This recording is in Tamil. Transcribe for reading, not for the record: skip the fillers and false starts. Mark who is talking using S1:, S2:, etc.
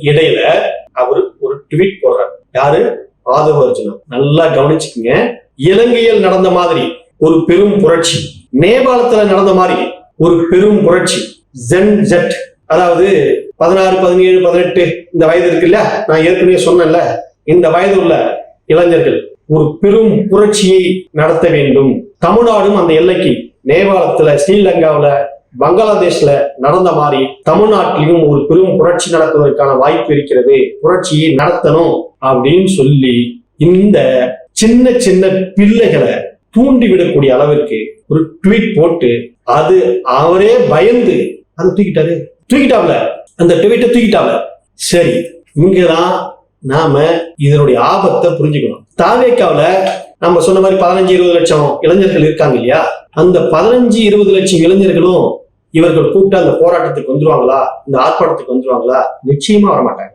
S1: இடையில அவரு ஒரு ட்வீட் போடுறாரு. யாரு? ஆதவ அர்ஜுனா. நல்லா கவனிச்சுக்கங்க. இலங்கையில் நடந்த மாதிரி ஒரு பெரும் புரட்சி, நேபாளத்துல நடந்த மாதிரி ஒரு பெரும் புரட்சி, ஜெட் அதாவது 16, 17, 18 இந்த வயது இருக்குல்ல, நான் ஏற்கனவே சொன்னேன்ல, இந்த வயது உள்ள இளைஞர்கள் ஒரு பெரும் புரட்சியை நடத்த வேண்டும். தமிழ்நாடும் அந்த எல்லைக்கு, நேபாளத்துல, ஸ்ரீலங்காவில, பங்களாதேஷ்ல நடந்த மாதிரி தமிழ்நாட்டிலும் ஒரு பெரும் புரட்சி நடத்துவதற்கான வாய்ப்பு இருக்கிறது, புரட்சியை நடத்தணும் அப்படின்னு சொல்லி இந்த சின்ன சின்ன பிள்ளைகளை தூண்டிவிடக்கூடிய அளவிற்கு ஒரு ட்வீட் போட்டு, அது அவரே பயந்து அதை தூக்கிட்டாப்ல, அந்த ட்வீட்டை தூக்கிட்டாப்ல. சரி, இங்கதான் நாம இதனுடைய ஆபத்தை புரிஞ்சுக்கணும். தாவேக்காவில நம்ம சொன்ன மாதிரி 15-20 லட்சம் இளைஞர்கள் இருக்காங்க இல்லையா, அந்த 15-20 லட்சம் இளைஞர்களும் இவர்கள் கூப்பிட்டு அந்த போராட்டத்துக்கு வந்துருவாங்களா, இந்த ஆர்ப்பாட்டத்துக்கு வந்துருவாங்களா? நிச்சயமா வரமாட்டாங்க.